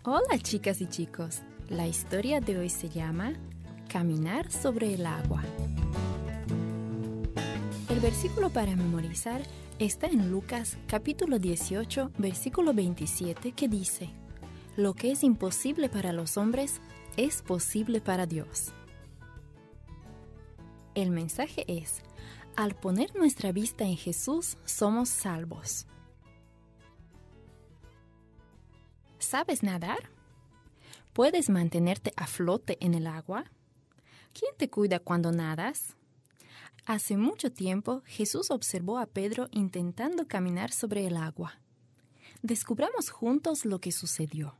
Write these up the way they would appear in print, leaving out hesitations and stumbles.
Hola chicas y chicos, la historia de hoy se llama Caminar sobre el agua. El versículo para memorizar está en Lucas capítulo 18, versículo 27 que dice: Lo que es imposible para los hombres es posible para Dios. El mensaje es: al poner nuestra vista en Jesús, somos salvos. ¿Sabes nadar? ¿Puedes mantenerte a flote en el agua? ¿Quién te cuida cuando nadas? Hace mucho tiempo, Jesús observó a Pedro intentando caminar sobre el agua. Descubramos juntos lo que sucedió.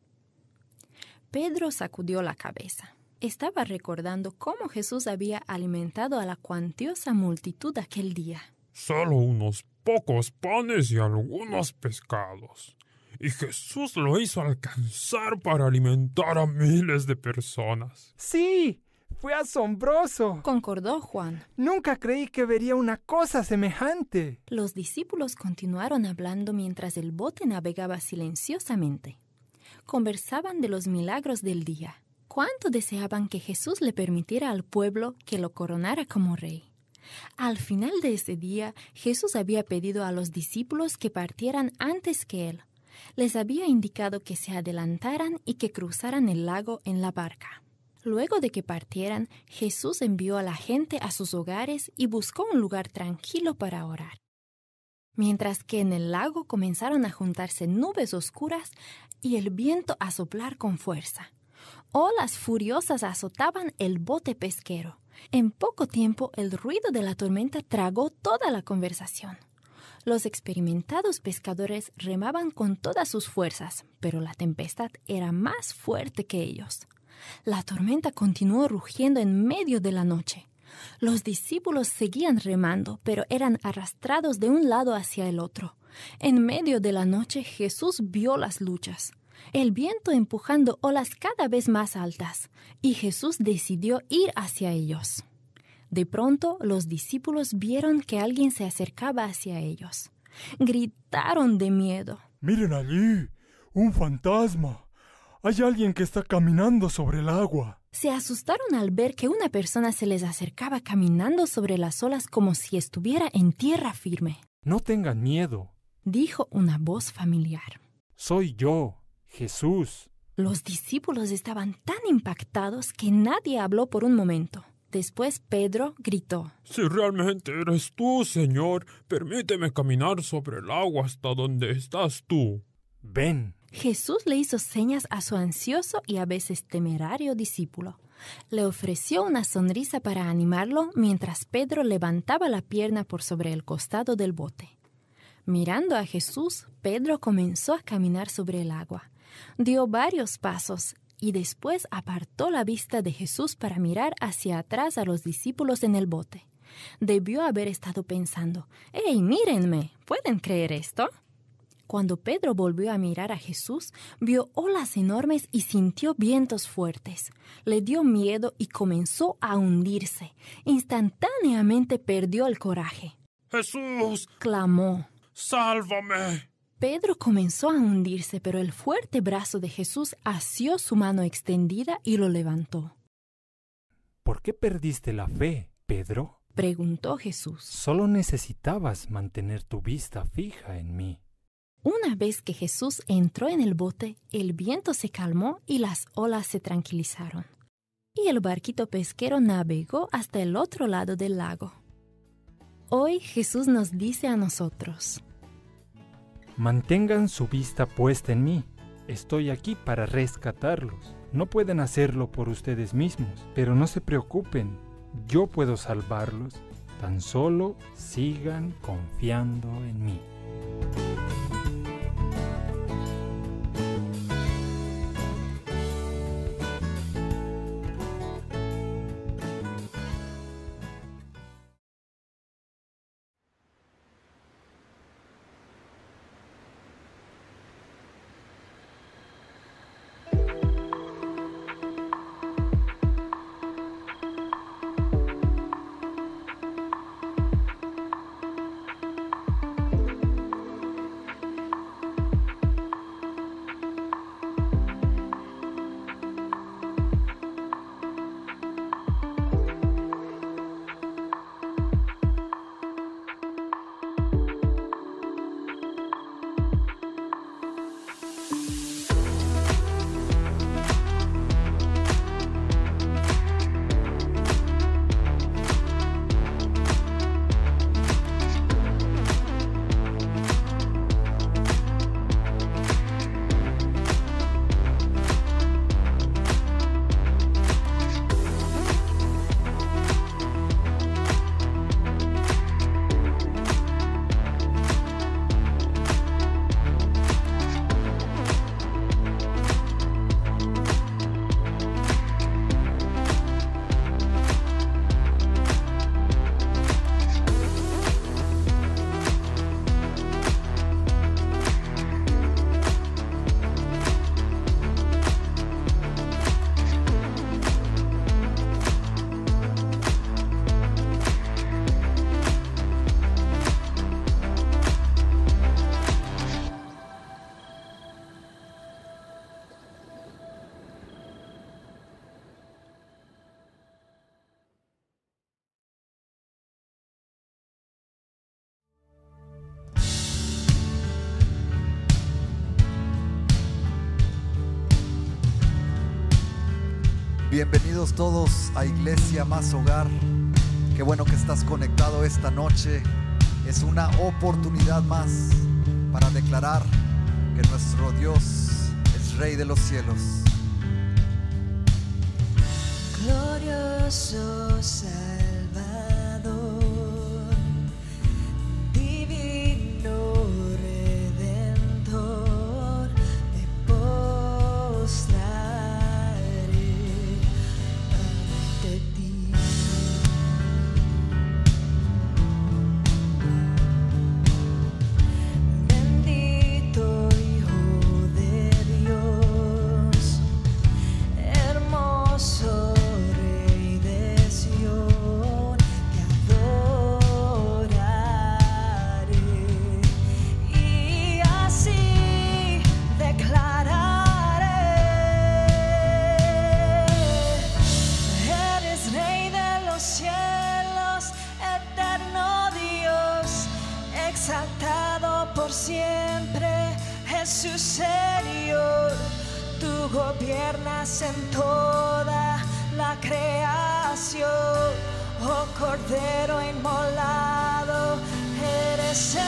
Pedro sacudió la cabeza. Estaba recordando cómo Jesús había alimentado a la cuantiosa multitud aquel día. Solo unos pocos panes y algunos pescados. Y Jesús lo hizo alcanzar para alimentar a miles de personas. ¡Sí! ¡Fue asombroso! Concordó Juan. Nunca creí que vería una cosa semejante. Los discípulos continuaron hablando mientras el bote navegaba silenciosamente. Conversaban de los milagros del día. Cuánto deseaban que Jesús le permitiera al pueblo que lo coronara como rey. Al final de ese día, Jesús había pedido a los discípulos que partieran antes que él. Les había indicado que se adelantaran y que cruzaran el lago en la barca. Luego de que partieran, Jesús envió a la gente a sus hogares y buscó un lugar tranquilo para orar. Mientras que en el lago comenzaron a juntarse nubes oscuras y el viento a soplar con fuerza. Olas furiosas azotaban el bote pesquero. En poco tiempo, el ruido de la tormenta tragó toda la conversación. Los experimentados pescadores remaban con todas sus fuerzas, pero la tempestad era más fuerte que ellos. La tormenta continuó rugiendo en medio de la noche. Los discípulos seguían remando, pero eran arrastrados de un lado hacia el otro. En medio de la noche Jesús vio las luchas, el viento empujando olas cada vez más altas, y Jesús decidió ir hacia ellos. De pronto, los discípulos vieron que alguien se acercaba hacia ellos. Gritaron de miedo. ¡Miren allí! ¡Un fantasma! ¡Hay alguien que está caminando sobre el agua! Se asustaron al ver que una persona se les acercaba caminando sobre las olas como si estuviera en tierra firme. No tengan miedo, dijo una voz familiar. Soy yo, Jesús. Los discípulos estaban tan impactados que nadie habló por un momento. Después Pedro gritó: Si realmente eres tú, Señor, permíteme caminar sobre el agua hasta donde estás tú. Ven. Jesús le hizo señas a su ansioso y a veces temerario discípulo. Le ofreció una sonrisa para animarlo mientras Pedro levantaba la pierna por sobre el costado del bote. Mirando a Jesús, Pedro comenzó a caminar sobre el agua. Dio varios pasos y después apartó la vista de Jesús para mirar hacia atrás a los discípulos en el bote. Debió haber estado pensando: ¡Hey, mírenme! ¿Pueden creer esto? Cuando Pedro volvió a mirar a Jesús, vio olas enormes y sintió vientos fuertes. Le dio miedo y comenzó a hundirse. Instantáneamente perdió el coraje. ¡Jesús! Clamó. ¡Sálvame! Pedro comenzó a hundirse, pero el fuerte brazo de Jesús asió su mano extendida y lo levantó. ¿Por qué perdiste la fe, Pedro? Preguntó Jesús. Solo necesitabas mantener tu vista fija en mí. Una vez que Jesús entró en el bote, el viento se calmó y las olas se tranquilizaron. Y el barquito pesquero navegó hasta el otro lado del lago. Hoy Jesús nos dice a nosotros: mantengan su vista puesta en mí. Estoy aquí para rescatarlos. No pueden hacerlo por ustedes mismos, pero no se preocupen. Yo puedo salvarlos. Tan solo sigan confiando en mí. Bienvenidos todos a Iglesia Más Hogar. Qué bueno que estás conectado esta noche. Es una oportunidad más para declarar que nuestro Dios es Rey de los cielos. Glorioso Salvador, divino Redentor, me postraré ante ti. Bendito Hijo de Dios, hermoso Rey de Sion, te adoraré y así declararé: eres Rey de los cielos, eterno Dios, exaltado por siempre, Jesús Señor. Tú gobiernas en toda la creación, oh Cordero inmolado, eres Señor.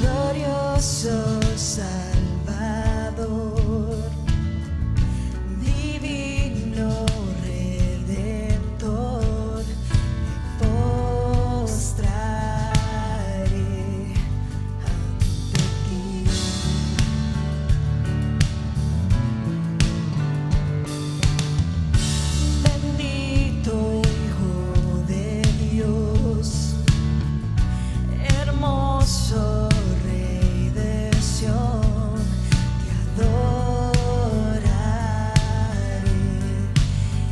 Glorioso Salvador, divino Redentor, me postraré ante ti. Bendito Hijo de Dios, hermoso Rey de Sion, te adoraré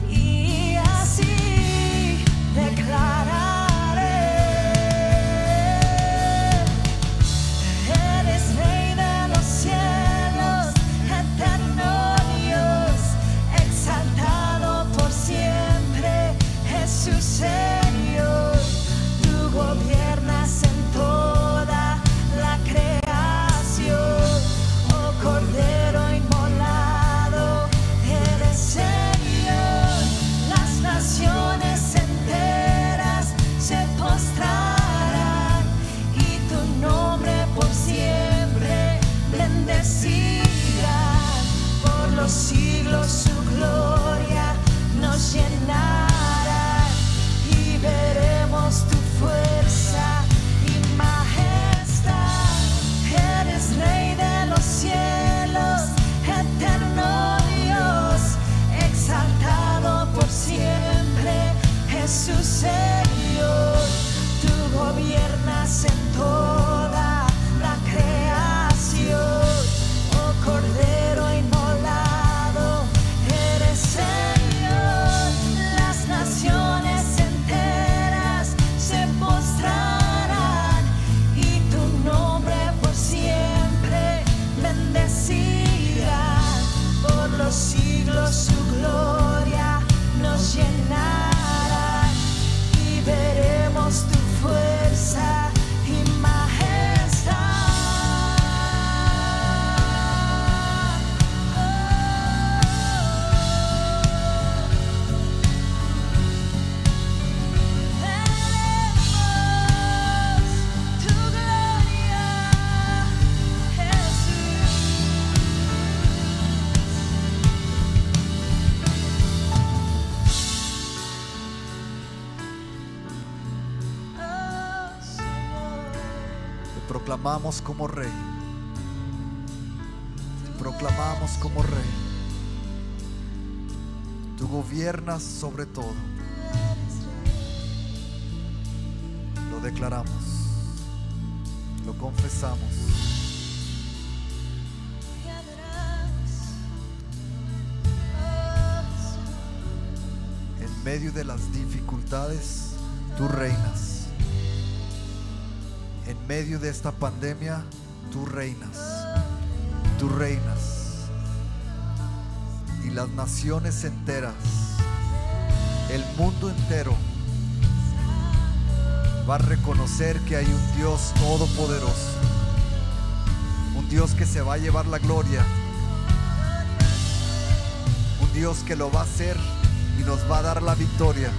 y así declararé: eres Rey de los cielos, eterno Dios, exaltado por siempre, Jesús Señor. Tú gobiernas en toda la creación, oh Cordero inmolado, eres Señor. Las naciones enteras se postrarán y tu nombre por siempre bendecirán. Por los siglos su gloria nos llenará y veremos tu fuerza y majestad. Eres Rey de los cielos, eterno Dios, exaltado por siempre, Jesús Señor. Tú gobiernas en toda la creación, oh Cordero inmolado, eres Señor. Las naciones enteras se postrarán y tu nombre por siempre bendecirán. Por los siglos su gloria nos llenará y veremos tu fuerza y majestad. Veremos tu gloria, Jesús. Oh, Señor. Te proclamamos como Rey. Te proclamamos como Rey. Tú gobiernas sobre todo. Lo declaramos. Lo confesamos. Te adoramos. Oh, En medio de las dificultades, tú reinas. En medio de esta pandemia, tú reinas. Tú reinas. Y las naciones enteras, el mundo entero, va a reconocer que hay un Dios todopoderoso, un Dios que se va a llevar la gloria, un Dios que lo va a hacer y nos va a dar la victoria.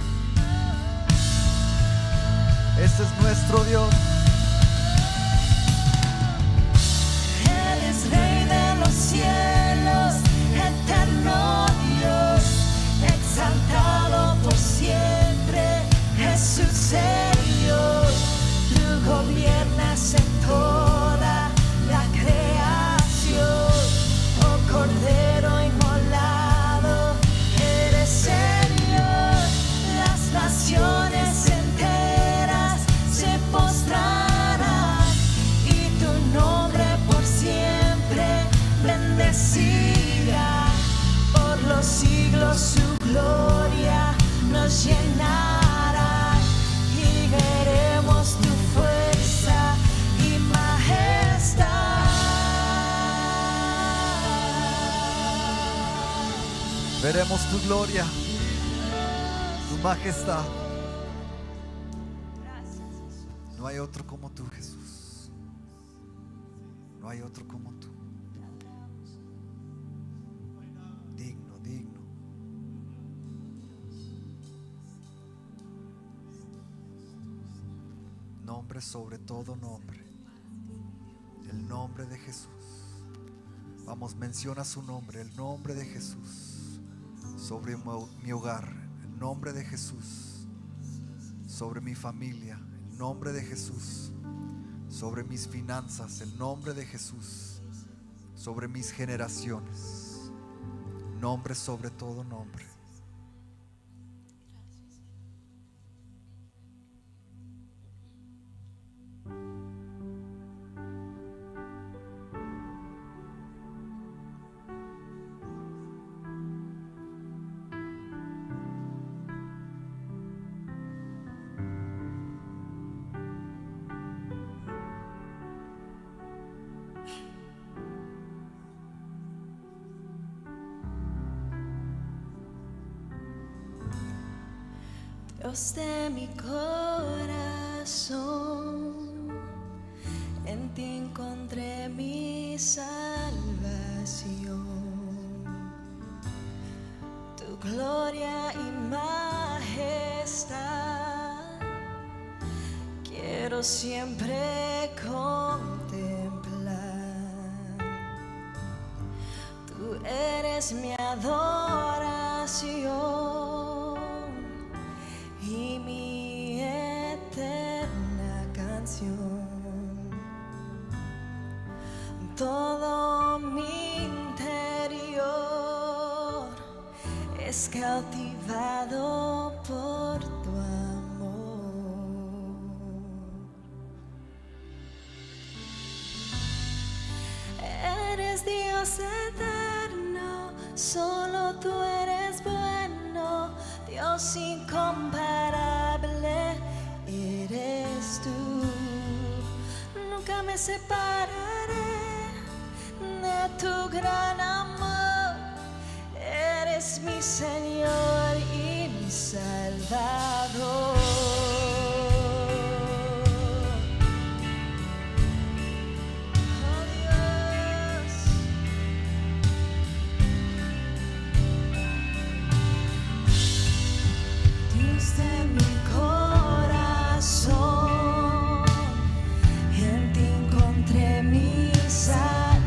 Ese es nuestro Dios. Él es Rey de los cielos, eterno Dios, exaltado por siempre, Jesús es Dios. Tú gobiernas en toda la creación, oh Cordero inmolado, eres Señor. Las naciones enteras se postrarán y tu nombre por siempre bendecirá. Por los siglos su gloria nos llenará y veremos tu fuerza y majestad. Veremos tu gloria, tu majestad. No hay otro como tú, Jesús. No hay otro como tú. Digno, digno. Nombre sobre todo nombre. El nombre de Jesús. Vamos, menciona su nombre, el nombre de Jesús. Sobre mi hogar, el nombre de Jesús. Sobre mi familia, el nombre de Jesús. Sobre mis finanzas, el nombre de Jesús. Sobre mis generaciones, nombre sobre todo nombre. Dios de mi corazón, en ti encontré mi salvación. Tu gloria y majestad quiero siempre contemplar. Tú eres mi adoración y mi eterna canción. Todo mi interior es cautivado por tu amor. Eres Dios eterno, solo tú eres bueno. Dios incomparable eres tú. Nunca me separaré de tu gran amor. Eres mi Señor y mi Salvador. Oh Dios. Dios de mi corazón, en ti encontré mi salvación.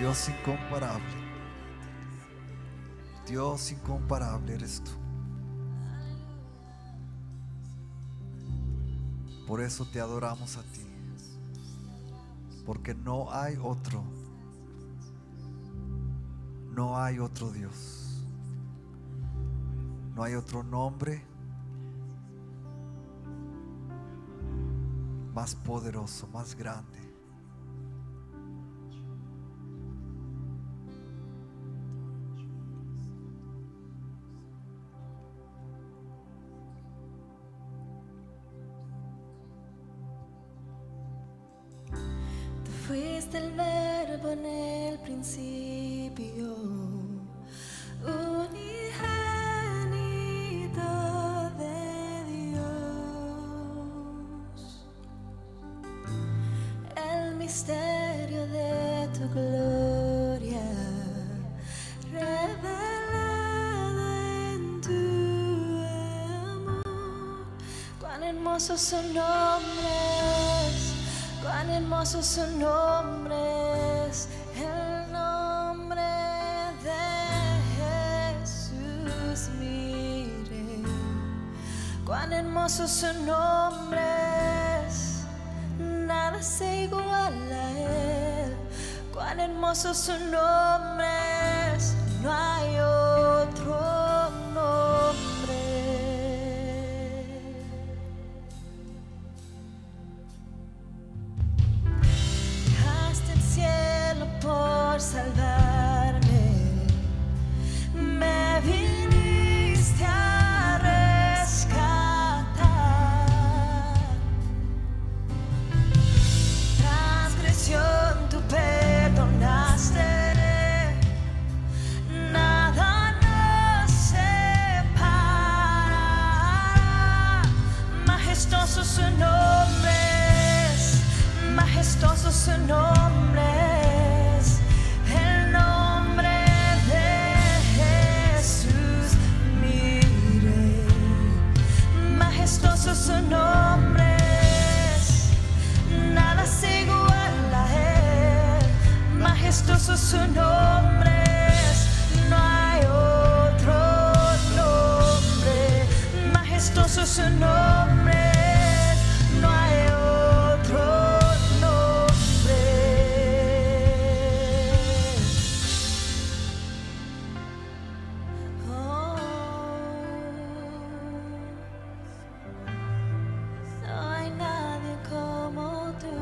Dios incomparable. Dios incomparable eres tú. Por eso te adoramos a ti, porque no hay otro Dios, no hay otro nombre más poderoso, más grande. Fuiste el verbo en el principio, unigénito de Dios. El misterio de tu gloria revelado en tu amor. Cuán hermosos son nombres, cuán hermoso su nombre es, el nombre de Jesús. Mire, cuán hermoso su nombre es, nada se iguala a él. Cuán hermoso su nombre es, no hay otro nombre. Por salvarme, me viniste a rescatar. Transgresión tú perdonaste, nada nos separará. Majestuoso su nombre es, majestuoso su nombre es. Majestuoso su nombre es, nada se iguala a él. Majestuoso su nombre es, no hay otro nombre. Majestuoso su nombre es, no hay otro nombre. Oh. No hay nadie como tú.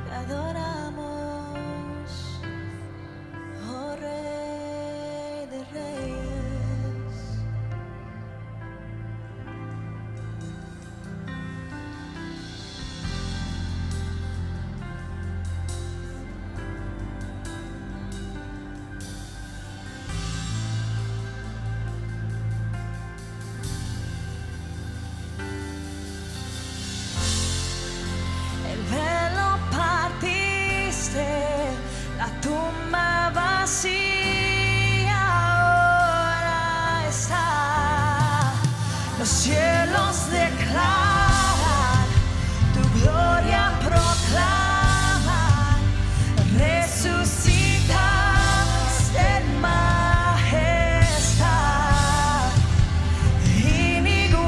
Te adoramos, oh Rey de Reyes. El velo partiste, la tumba vacía ahora está. Los cielos declaran, tu gloria proclaman, resucitaste en majestad, inigualable,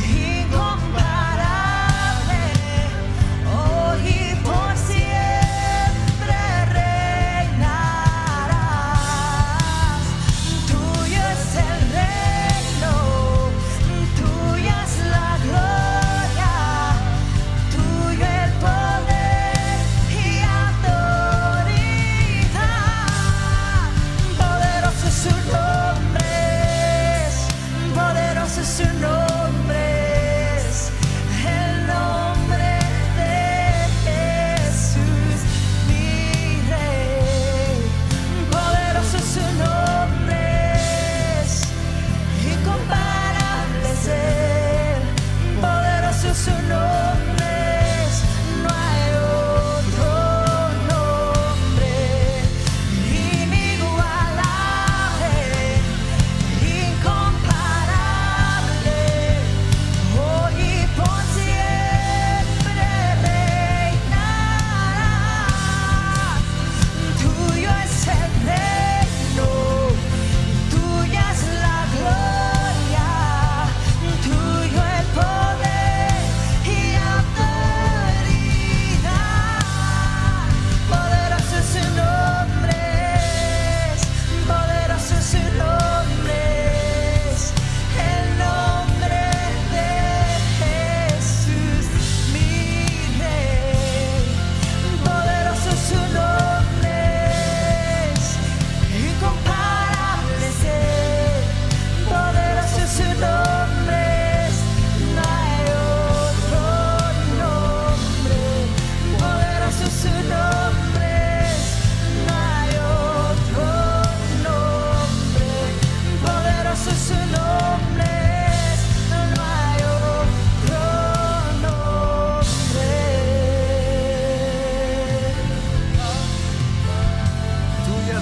incomparable, hoy y por siempre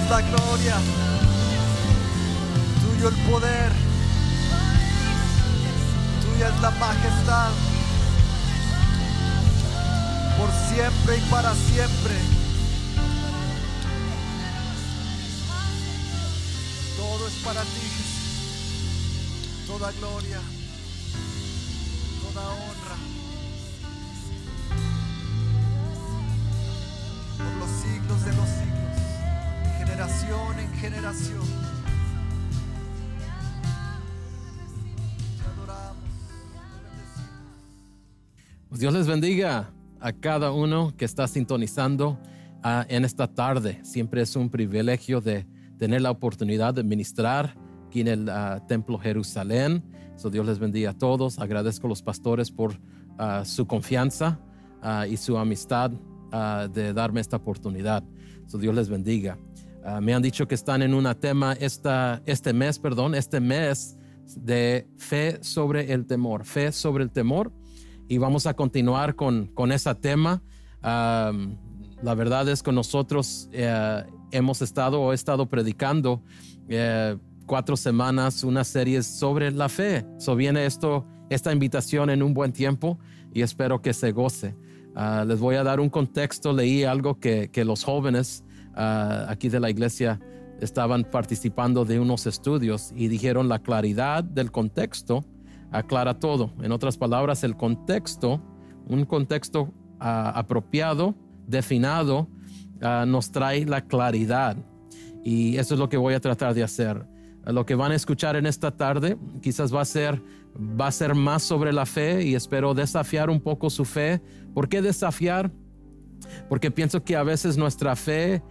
es la gloria, tuyo el poder, tuya es la majestad, por siempre y para siempre. Todo es para ti, Jesús. Toda gloria, toda honra, por los siglos de los siglos, de generación en generación. Te adoramos, te bendecimos. Pues Dios les bendiga a cada uno que está sintonizando en esta tarde. Siempre es un privilegio de tener la oportunidad de ministrar aquí en el Templo Jerusalén. Dios les bendiga a todos. Agradezco a los pastores por su confianza y su amistad de darme esta oportunidad. Dios les bendiga. Me han dicho que están en un tema este mes de fe sobre el temor. Y vamos a continuar con ese tema. La verdad es que nosotros he estado predicando 4 semanas una serie sobre la fe. Viene esta invitación en un buen tiempo y espero que se goce. Les voy a dar un contexto. Leí algo que los jóvenes aquí de la iglesia estaban participando de unos estudios y dijeron: la claridad del contexto aclara todo. En otras palabras, el contexto, un contexto apropiado, definido, nos trae la claridad. Y eso es lo que voy a tratar de hacer. Lo que van a escuchar en esta tarde quizás va a ser más sobre la fe, y espero desafiar un poco su fe. ¿Por qué desafiar? Porque pienso que a veces nuestra fe,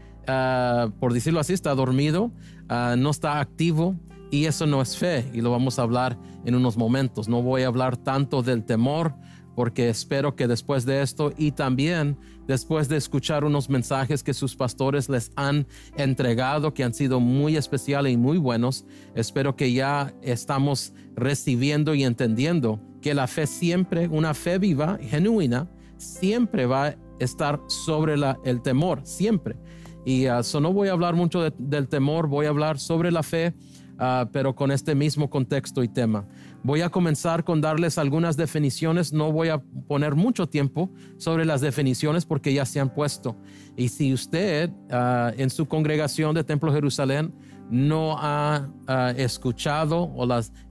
por decirlo así, está dormido, no está activo. Y eso no es fe, y lo vamos a hablar en unos momentos. No voy a hablar tanto del temor, porque espero que después de esto y también después de escuchar unos mensajes que sus pastores les han entregado, que han sido muy especiales y muy buenos, espero que ya estamos recibiendo y entendiendo que la fe siempre, una fe viva y genuina, siempre va a estar sobre el temor, siempre. Y no voy a hablar mucho del temor, voy a hablar sobre la fe, pero con este mismo contexto y tema. Voy a comenzar con darles algunas definiciones. No voy a poner mucho tiempo sobre las definiciones porque ya se han puesto. Y si usted en su congregación de Templo Jerusalén no ha escuchado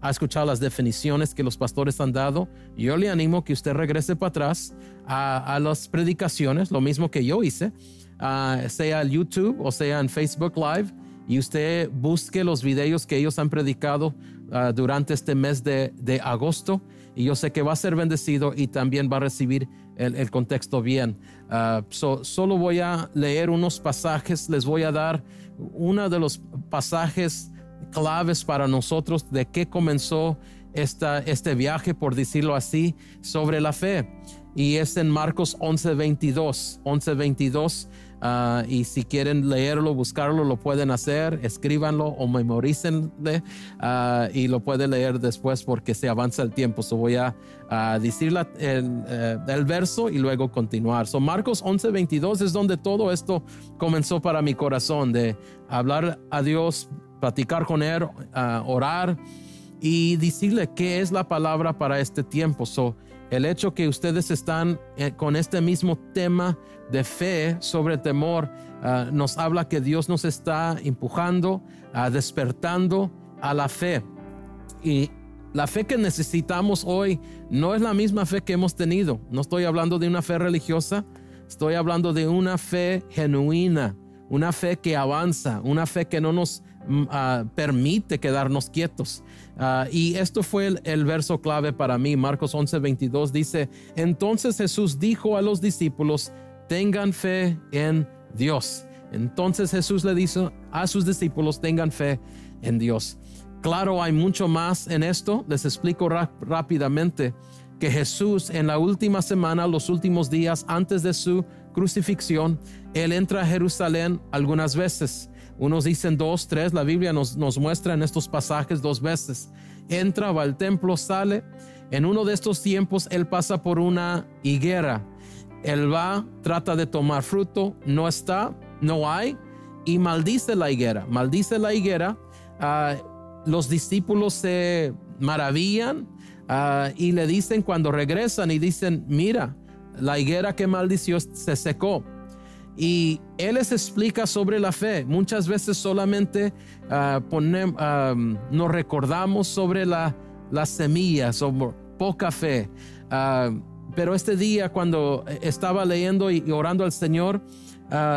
ha escuchado las definiciones que los pastores han dado, yo le animo que usted regrese para atrás a las predicaciones, lo mismo que yo hice, sea en YouTube o sea en Facebook Live, y usted busque los videos que ellos han predicado durante este mes de agosto, y yo sé que va a ser bendecido y también va a recibir el contexto bien. Solo voy a leer unos pasajes. Les voy a dar uno de los pasajes claves para nosotros de qué comenzó este viaje, por decirlo así, sobre la fe, y es en Marcos 11:22. Y si quieren leerlo, buscarlo, lo pueden hacer, escríbanlo o memorícenle, y lo pueden leer después porque se avanza el tiempo. Voy a decir el verso y luego continuar. Marcos 11:22 es donde todo esto comenzó para mi corazón, de hablar a Dios, platicar con Él, orar y decirle qué es la palabra para este tiempo. El hecho que ustedes están con este mismo tema de fe sobre el temor nos habla que Dios nos está empujando, despertando a la fe. Y la fe que necesitamos hoy no es la misma fe que hemos tenido. No estoy hablando de una fe religiosa, estoy hablando de una fe genuina, una fe que avanza, una fe que no nos permite quedarnos quietos. Y esto fue el verso clave para mí. Marcos 11:22 dice: entonces Jesús dijo a los discípulos: tengan fe en Dios. Entonces Jesús le dijo a sus discípulos: tengan fe en Dios. Claro, hay mucho más en esto. Les explico rápidamente que Jesús, en la última semana, los últimos días antes de su crucifixión, Él entra a Jerusalén algunas veces. Unos dicen 2, 3, la Biblia nos muestra en estos pasajes 2 veces. Entra, va al templo, sale. En uno de estos tiempos Él pasa por una higuera. Él va, trata de tomar fruto, no está, no hay, y maldice la higuera. Maldice la higuera. Los discípulos se maravillan y le dicen cuando regresan y dicen, mira, la higuera que maldició se secó. Y él les explica sobre la fe. Muchas veces solamente nos recordamos sobre la semilla, sobre poca fe. Pero este día cuando estaba leyendo y orando al Señor,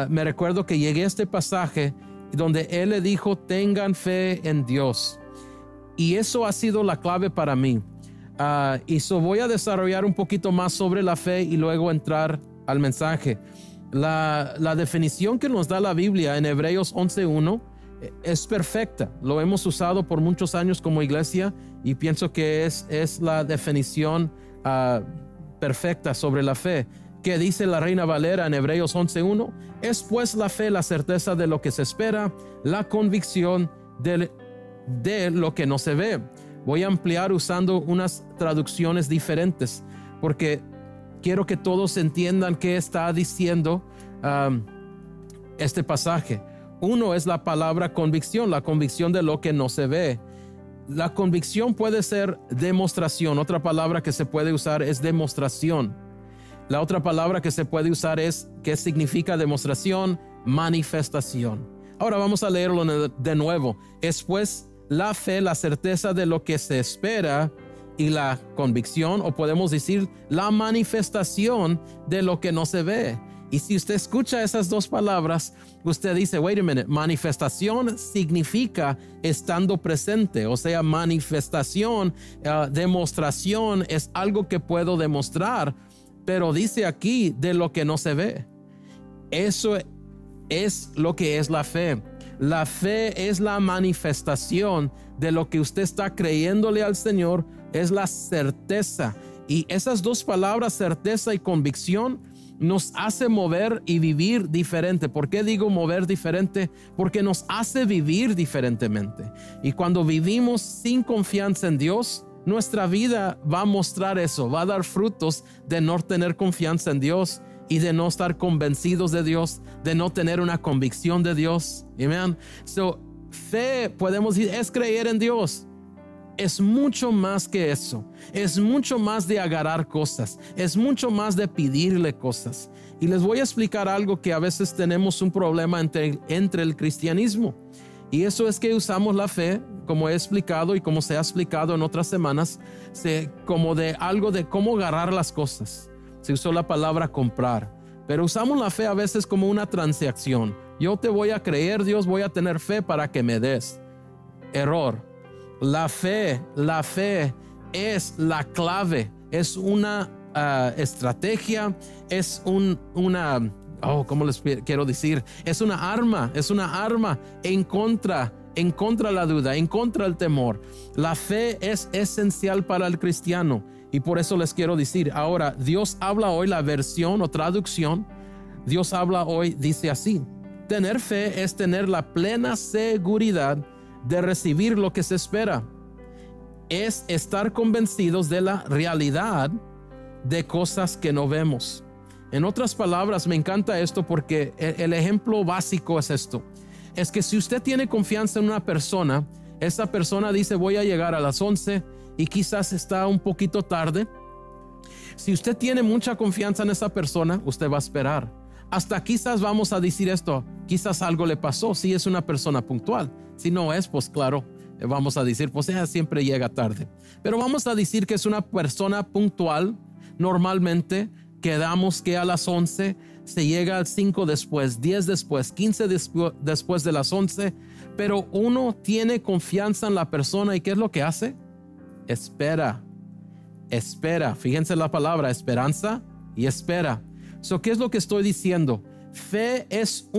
me recuerdo que llegué a este pasaje donde Él le dijo, tengan fe en Dios. Y eso ha sido la clave para mí. Y voy a desarrollar un poquito más sobre la fe y luego entrar al mensaje. La definición que nos da la Biblia en Hebreos 11:1 es perfecta. Lo hemos usado por muchos años como iglesia y pienso que es la definición perfecta sobre la fe. Que dice la Reina Valera en Hebreos 11:1: es pues la fe la certeza de lo que se espera, la convicción de lo que no se ve. Voy a ampliar usando unas traducciones diferentes porque quiero que todos entiendan qué está diciendo este pasaje. Uno es la palabra convicción, la convicción de lo que no se ve. La convicción puede ser demostración. Otra palabra que se puede usar es demostración. La otra palabra que se puede usar es, ¿qué significa demostración? Manifestación. Ahora vamos a leerlo de nuevo. Es pues la fe, la certeza de lo que se espera, y la convicción, o podemos decir la manifestación de lo que no se ve. Y si usted escucha esas dos palabras, usted dice, wait a minute, manifestación significa estando presente, o sea, manifestación, demostración es algo que puedo demostrar, pero dice aquí de lo que no se ve. Eso es lo que es la fe. La fe es la manifestación de lo que usted está creyéndole al Señor, es la certeza. Y esas dos palabras, certeza y convicción, nos hace mover y vivir diferente. ¿Por qué digo mover diferente? Porque nos hace vivir diferentemente. Y cuando vivimos sin confianza en Dios, nuestra vida va a mostrar eso, va a dar frutos de no tener confianza en Dios y de no estar convencidos de Dios, de no tener una convicción de Dios. Amén. So, fe, podemos decir, es creer en Dios. Es mucho más que eso. Es mucho más de agarrar cosas. Es mucho más de pedirle cosas. Y les voy a explicar algo que a veces tenemos un problema entre el cristianismo. Y eso es que usamos la fe, como he explicado y como se ha explicado en otras semanas, como de algo de cómo agarrar las cosas. Se usó la palabra comprar. Pero usamos la fe a veces como una transacción. Yo te voy a creer, Dios, voy a tener fe para que me des. Error. La fe es la clave, es una estrategia, es ¿cómo les quiero decir? Es una arma en contra la duda, en contra el temor. La fe es esencial para el cristiano y por eso les quiero decir, ahora Dios habla hoy, la versión o traducción, Dios habla hoy, dice así: tener fe es tener la plena seguridad de recibir lo que se espera. Es estar convencidos de la realidad de cosas que no vemos. En otras palabras, me encanta esto porque el ejemplo básico es esto. Es que si usted tiene confianza en una persona, esa persona dice voy a llegar a las 11 y quizás está un poquito tarde. Si usted tiene mucha confianza en esa persona, usted va a esperar. Hasta quizás vamos a decir esto, quizás algo le pasó, si es una persona puntual. Si no es, pues claro, vamos a decir, pues ella siempre llega tarde. Pero vamos a decir que es una persona puntual. Normalmente quedamos que a las 11 se llega al 5 después, 10 después, 15 después de las 11. Pero uno tiene confianza en la persona y ¿qué es lo que hace? Espera. Fíjense la palabra, esperanza y espera. ¿Qué es lo que estoy diciendo? Fe es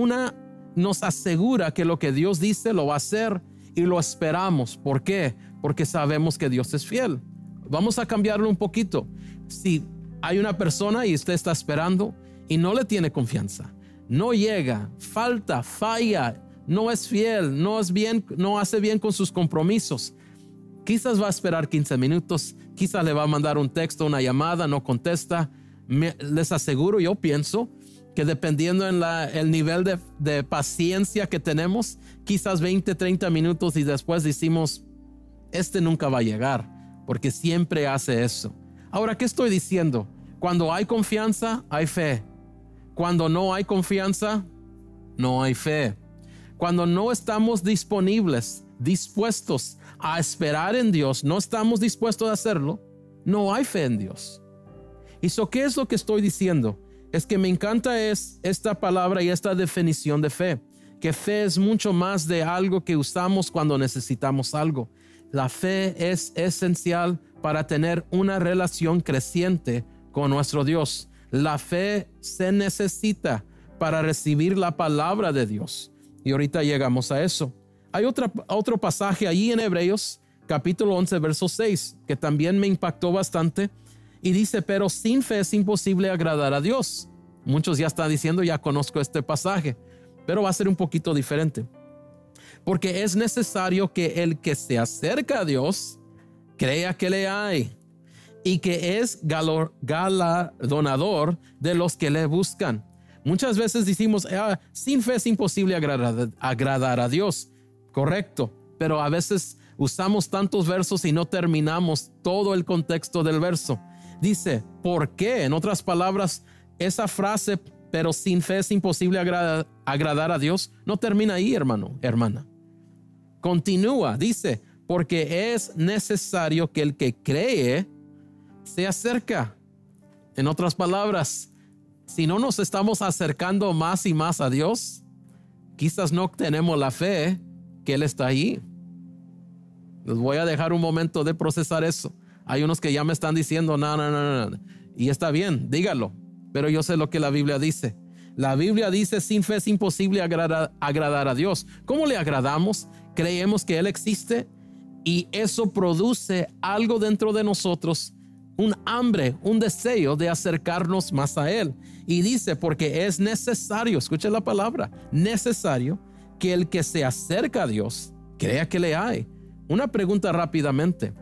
nos asegura que lo que Dios dice lo va a hacer y lo esperamos. ¿Por qué? Porque sabemos que Dios es fiel. Vamos a cambiarlo un poquito. Si hay una persona y usted está esperando y no le tiene confianza, no llega, falta, falla, no es fiel, no hace bien con sus compromisos, quizás va a esperar 15 minutos, quizás le va a mandar un texto, una llamada, no contesta. Les aseguro, yo pienso que dependiendo en el nivel de paciencia que tenemos, quizás 20, 30 minutos y después decimos, nunca va a llegar, porque siempre hace eso. Ahora, ¿qué estoy diciendo? Cuando hay confianza, hay fe. Cuando no hay confianza, no hay fe. Cuando no estamos dispuestos a esperar en Dios, no estamos dispuestos a hacerlo, no hay fe en Dios. ¿Y qué es lo que estoy diciendo? Es que me encanta esta palabra y esta definición de fe, que fe es mucho más de algo que usamos cuando necesitamos algo. La fe es esencial para tener una relación creciente con nuestro Dios. La fe se necesita para recibir la palabra de Dios. Y ahorita llegamos a eso. Hay otro pasaje ahí en Hebreos, capítulo 11, verso 6, que también me impactó bastante. Y dice, pero sin fe es imposible agradar a Dios. Muchos ya están diciendo, ya conozco este pasaje, pero va a ser un poquito diferente. Porque es necesario que el que se acerca a Dios crea que le hay y que es galardonador de los que le buscan. Muchas veces decimos, sin fe es imposible agradar a Dios. Correcto, pero a veces usamos tantos versos y no terminamos todo el contexto del verso. Dice, ¿por qué? En otras palabras, esa frase, pero sin fe es imposible agradar a Dios, no termina ahí, hermano, hermana. Continúa, dice, porque es necesario que el que cree se acerca. En otras palabras, si no nos estamos acercando más y más a Dios, quizás no tenemos la fe que Él está ahí. Les voy a dejar un momento de procesar eso. Hay unos que ya me están diciendo, no. Y está bien, dígalo. Pero yo sé lo que la Biblia dice. La Biblia dice, sin fe es imposible agradar a Dios. ¿Cómo le agradamos? Creemos que Él existe y eso produce algo dentro de nosotros, un hambre, un deseo de acercarnos más a Él. Y dice, porque es necesario, escuche la palabra, necesario que el que se acerca a Dios crea que le hay. Una pregunta rápidamente.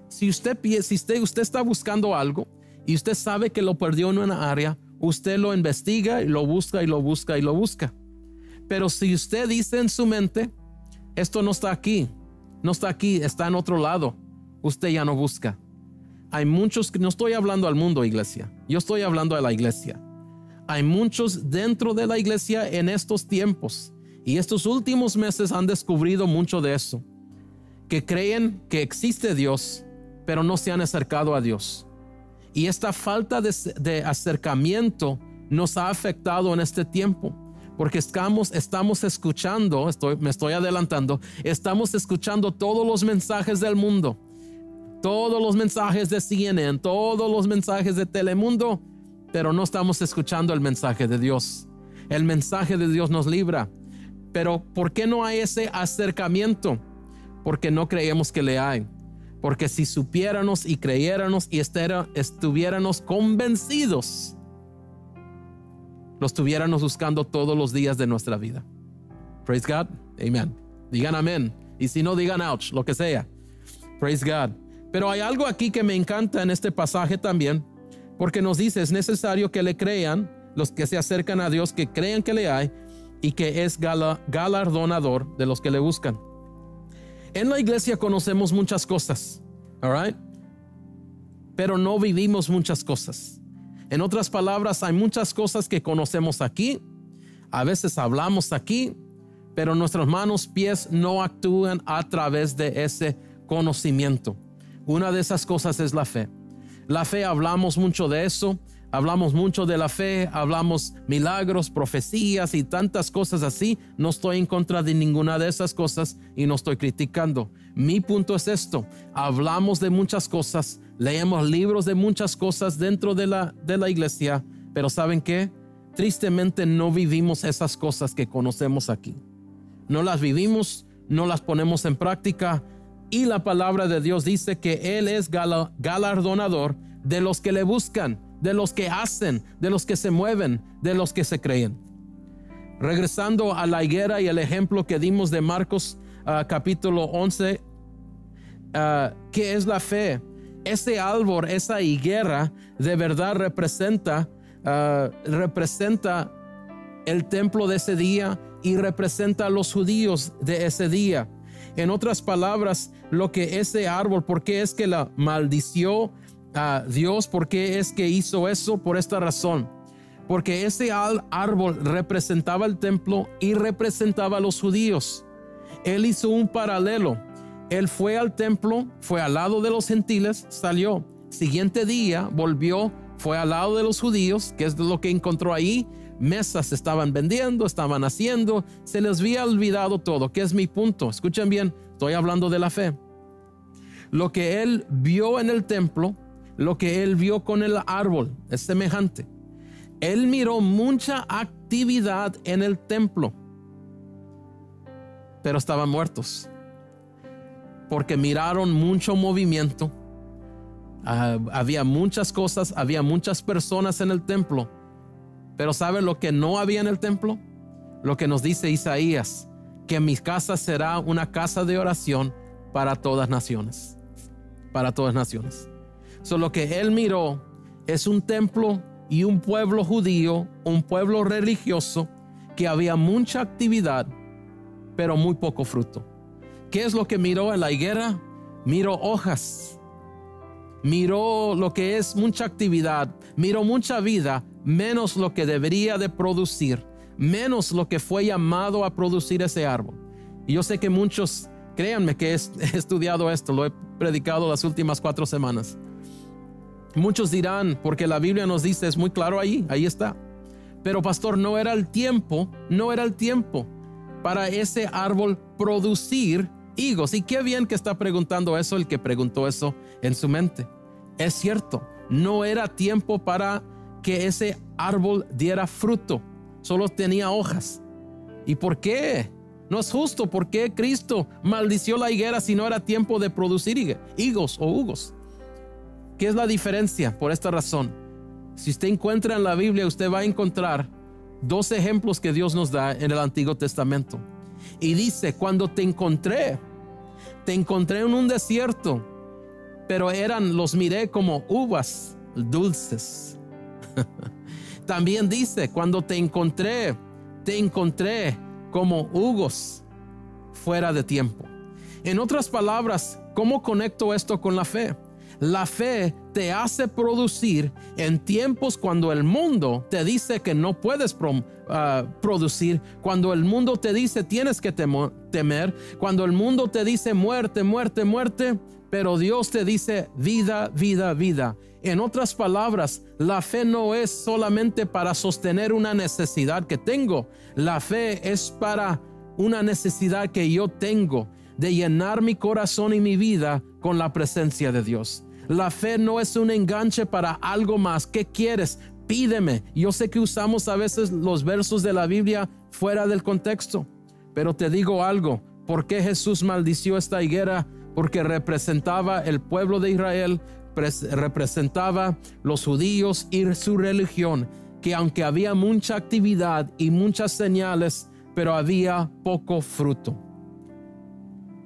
Si usted está buscando algo y usted sabe que lo perdió en una área, usted lo investiga y lo busca y lo busca y lo busca. Pero si usted dice en su mente, esto no está aquí, está en otro lado, usted ya no busca. Hay muchos que no estoy hablando al mundo, iglesia. Yo estoy hablando a la iglesia. Hay muchos dentro de la iglesia en estos tiempos y estos últimos meses han descubierto mucho de eso, que creen que existe Dios, pero no se han acercado a Dios. Y esta falta de acercamiento nos ha afectado en este tiempo, porque estamos escuchando, me estoy adelantando, estamos escuchando todos los mensajes del mundo, todos los mensajes de CNN, todos los mensajes de Telemundo, pero no estamos escuchando el mensaje de Dios. El mensaje de Dios nos libra. Pero ¿por qué no hay ese acercamiento? Porque no creemos que le hay. Porque si supiéramos y creyéramos y estuviéramos convencidos, lo estuviéramos buscando todos los días de nuestra vida. Praise God. Amen. Digan amén. Y si no, digan ouch, lo que sea. Praise God. Pero hay algo aquí que me encanta en este pasaje también, porque nos dice, es necesario que le crean, los que se acercan a Dios, que crean que le hay y que es galardonador de los que le buscan. En la iglesia conocemos muchas cosas, all right? Pero no vivimos muchas cosas. En otras palabras, hay muchas cosas que conocemos aquí, a veces hablamos aquí, pero nuestras manos, pies no actúan a través de ese conocimiento. Una de esas cosas es la fe. La fe, hablamos mucho de eso, hablamos mucho de la fe, hablamos milagros, profecías y tantas cosas así. No estoy en contra de ninguna de esas cosas y no estoy criticando. Mi punto es esto: hablamos de muchas cosas, leemos libros de muchas cosas dentro de la iglesia, pero ¿saben qué? Tristemente no vivimos esas cosas que conocemos aquí. No las vivimos, no las ponemos en práctica. Y la palabra de Dios dice que Él es galardonador de los que le buscan, de los que hacen, de los que se mueven, de los que se creen. Regresando a la higuera y el ejemplo que dimos de Marcos capítulo 11, ¿qué es la fe? Ese árbol, esa higuera, de verdad representa el templo de ese día y representa a los judíos de ese día. En otras palabras, lo que ese árbol, ¿por qué es que la maldició a Dios? ¿Por qué es que hizo eso? Por esta razón. Porque ese árbol representaba el templo y representaba a los judíos. Él hizo un paralelo. Él fue al templo, fue al lado de los gentiles, salió. Siguiente día volvió, fue al lado de los judíos, que es lo que encontró ahí. Mesas estaban vendiendo, estaban haciendo, se les había olvidado todo. ¿Qué es mi punto? Escuchen bien, estoy hablando de la fe. Lo que él vio en el templo, lo que él vio con el árbol es semejante. Él miró mucha actividad en el templo, pero estaban muertos, porque miraron mucho movimiento. Había muchas cosas, había muchas personas en el templo. Pero ¿sabe lo que no había en el templo? Lo que nos dice Isaías, que mi casa será una casa de oración para todas naciones. Para todas naciones. Lo que él miró es un templo y un pueblo judío, un pueblo religioso, que había mucha actividad, pero muy poco fruto. ¿Qué es lo que miró en la higuera? Miró hojas. Miró lo que es mucha actividad, miró mucha vida, menos lo que debería de producir, menos lo que fue llamado a producir ese árbol. Y yo sé que muchos, créanme que he estudiado esto, lo he predicado las últimas 4 semanas. Muchos dirán, porque la Biblia nos dice, es muy claro ahí está. Pero pastor, no era el tiempo para ese árbol producir higos. Y qué bien que está preguntando eso el que preguntó eso en su mente. Es cierto, no era tiempo para que ese árbol diera fruto, solo tenía hojas. ¿Y por qué? No es justo. ¿Por qué Cristo maldició la higuera si no era tiempo de producir higos o uvos? ¿Qué es la diferencia? Por esta razón, si usted encuentra en la Biblia, usted va a encontrar 2 ejemplos que Dios nos da en el Antiguo Testamento. Y dice, cuando te encontré en un desierto, pero los miré como uvas dulces. También dice, cuando te encontré como higos fuera de tiempo. En otras palabras, ¿cómo conecto esto con la fe? La fe te hace producir en tiempos cuando el mundo te dice que no puedes producir, cuando el mundo te dice tienes que temer, cuando el mundo te dice muerte, muerte, muerte, pero Dios te dice vida, vida, vida. En otras palabras, la fe no es solamente para sostener una necesidad que tengo. La fe es para una necesidad que yo tengo de llenar mi corazón y mi vida con la presencia de Dios. La fe no es un enganche para algo más. ¿Qué quieres? Pídeme. Yo sé que usamos a veces los versos de la Biblia fuera del contexto, pero te digo algo. ¿Por qué Jesús maldició esta higuera? Porque representaba el pueblo de Israel, representaba los judíos y su religión, que aunque había mucha actividad y muchas señales, pero había poco fruto.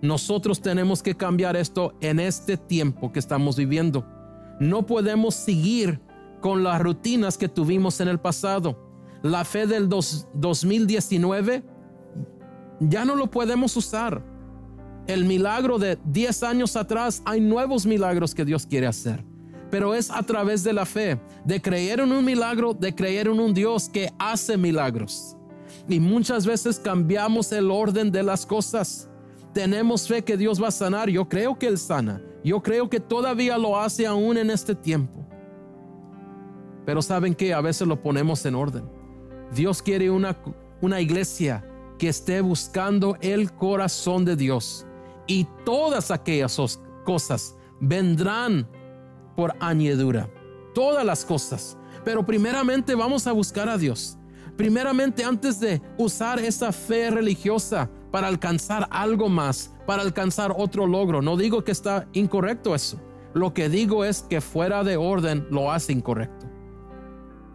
Nosotros tenemos que cambiar esto en este tiempo que estamos viviendo. No podemos seguir con las rutinas que tuvimos en el pasado. La fe del 2019 ya no lo podemos usar. El milagro de 10 años atrás, hay nuevos milagros que Dios quiere hacer. Pero es a través de la fe, de creer en un milagro, de creer en un Dios que hace milagros. Y muchas veces cambiamos el orden de las cosas. Tenemos fe que Dios va a sanar. Yo creo que Él sana. Yo creo que todavía lo hace aún en este tiempo. Pero ¿saben qué? A veces lo ponemos en orden. Dios quiere una iglesia que esté buscando el corazón de Dios. Y todas aquellas cosas vendrán por añadidura. Todas las cosas. Pero primeramente vamos a buscar a Dios. Primeramente, antes de usar esa fe religiosa para alcanzar algo más, para alcanzar otro logro. No digo que está incorrecto eso. Lo que digo es que fuera de orden lo hace incorrecto.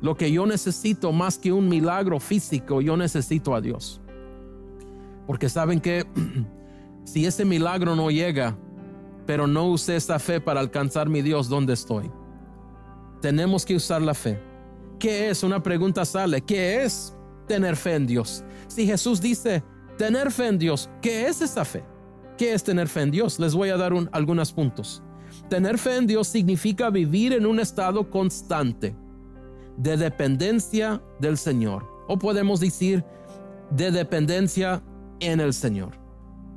Lo que yo necesito más que un milagro físico, yo necesito a Dios. Porque saben que si ese milagro no llega, pero no usé esa fe para alcanzar mi Dios, ¿dónde estoy? Tenemos que usar la fe. ¿Qué es? Una pregunta sale. ¿Qué es? tener fe en Dios? Si Jesús dice tener fe en Dios, ¿qué es esa fe? ¿Qué es tener fe en Dios? Les voy a dar algunos puntos. Tener fe en Dios significa vivir en un estado constante de dependencia del Señor. O podemos decir de dependencia en el Señor.